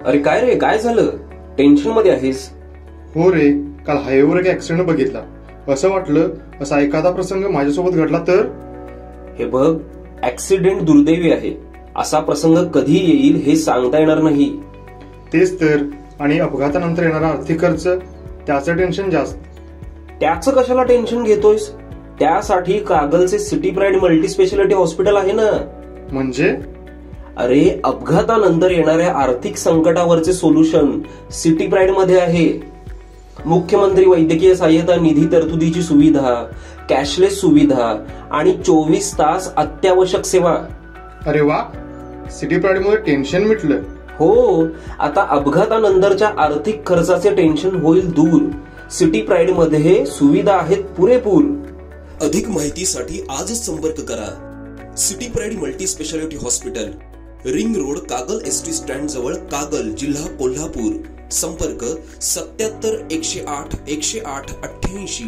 अरे काय रे, काय झालं? टेन्शन मध्ये आहेस? हो रे, काल हायवेवर एक ऍक्सिडेंट बघितला. असं वाटलं असा एखादा प्रसंग माझ्यासोबत घडला तर. हे बघ, ऍक्सिडेंट दुर्दैवी आहे. असा प्रसंग कधी येईल हे सांगता येणार नाही. तेच तर. आणि अपघातानंतर येणारा आर्थिक खर्च, त्याचं टेन्शन जास्त. त्याचं कशाला टेन्शन घेतोयस? त्यासाठी कागलचे City Pride multi speciality hospital आहे ना. म्हणजे? अरे, अपघातानंतर येणाऱ्या आर्थिक संकटावरचे सोल्युशन सिटी प्राईड मध्ये आहे. मुख्यमंत्री वैद्यकीय सहाय्यता निधी तरतुदीची सुविधा, कॅशलेस सुविधा आणि 24 तास अत्यावश्यक सेवा. अरे वा, सिटी प्राईड मध्ये टेन्शन मिटलं. हो, आता अपघातानंतरच्या आर्थिक खर्चाचे टेन्शन होईल दूर. सिटी प्राईड मध्ये सुविधा आहेत पुरेपूर. अधिक माहितीसाठी आजच संपर्क करा. City Pride multi speciality hospital, ring road, Kagal ST stand जवळ, कागल, जिल्हा कोल्हापूर. संपर्क 77 108 108 88.